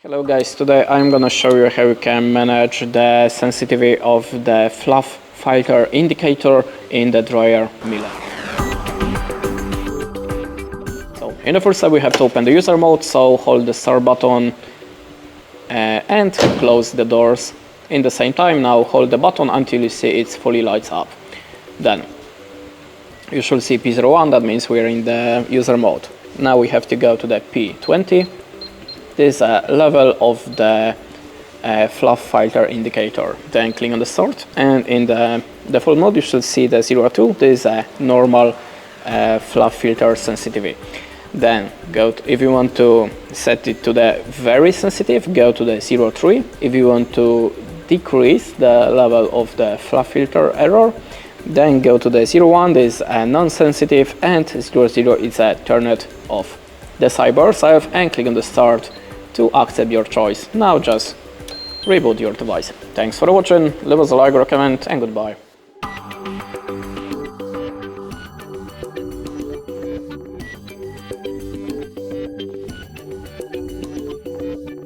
Hello guys, today I'm gonna show you how you can manage the sensitivity of the Fluff filter indicator in the dryer Miele. So in the first step we have to open the user mode, so hold the start button and close the doors. In the same time, now hold the button until you see it fully lights up. Then you should see P01, that means we're in the user mode. Now we have to go to the P20. This is a level of the Fluff filter indicator. Then click on the start, and in the default mode you should see the 02. This is a normal Fluff filter sensitivity. Then if you want to set it to the very sensitive, go to the 03. If you want to decrease the level of the Fluff filter error, then go to the 01. This is a non-sensitive, and 00 is a turn it off. Decide yourself and click on the start to accept your choice. Now just reboot your device. Thanks for watching, leave us a like or a comment, and goodbye.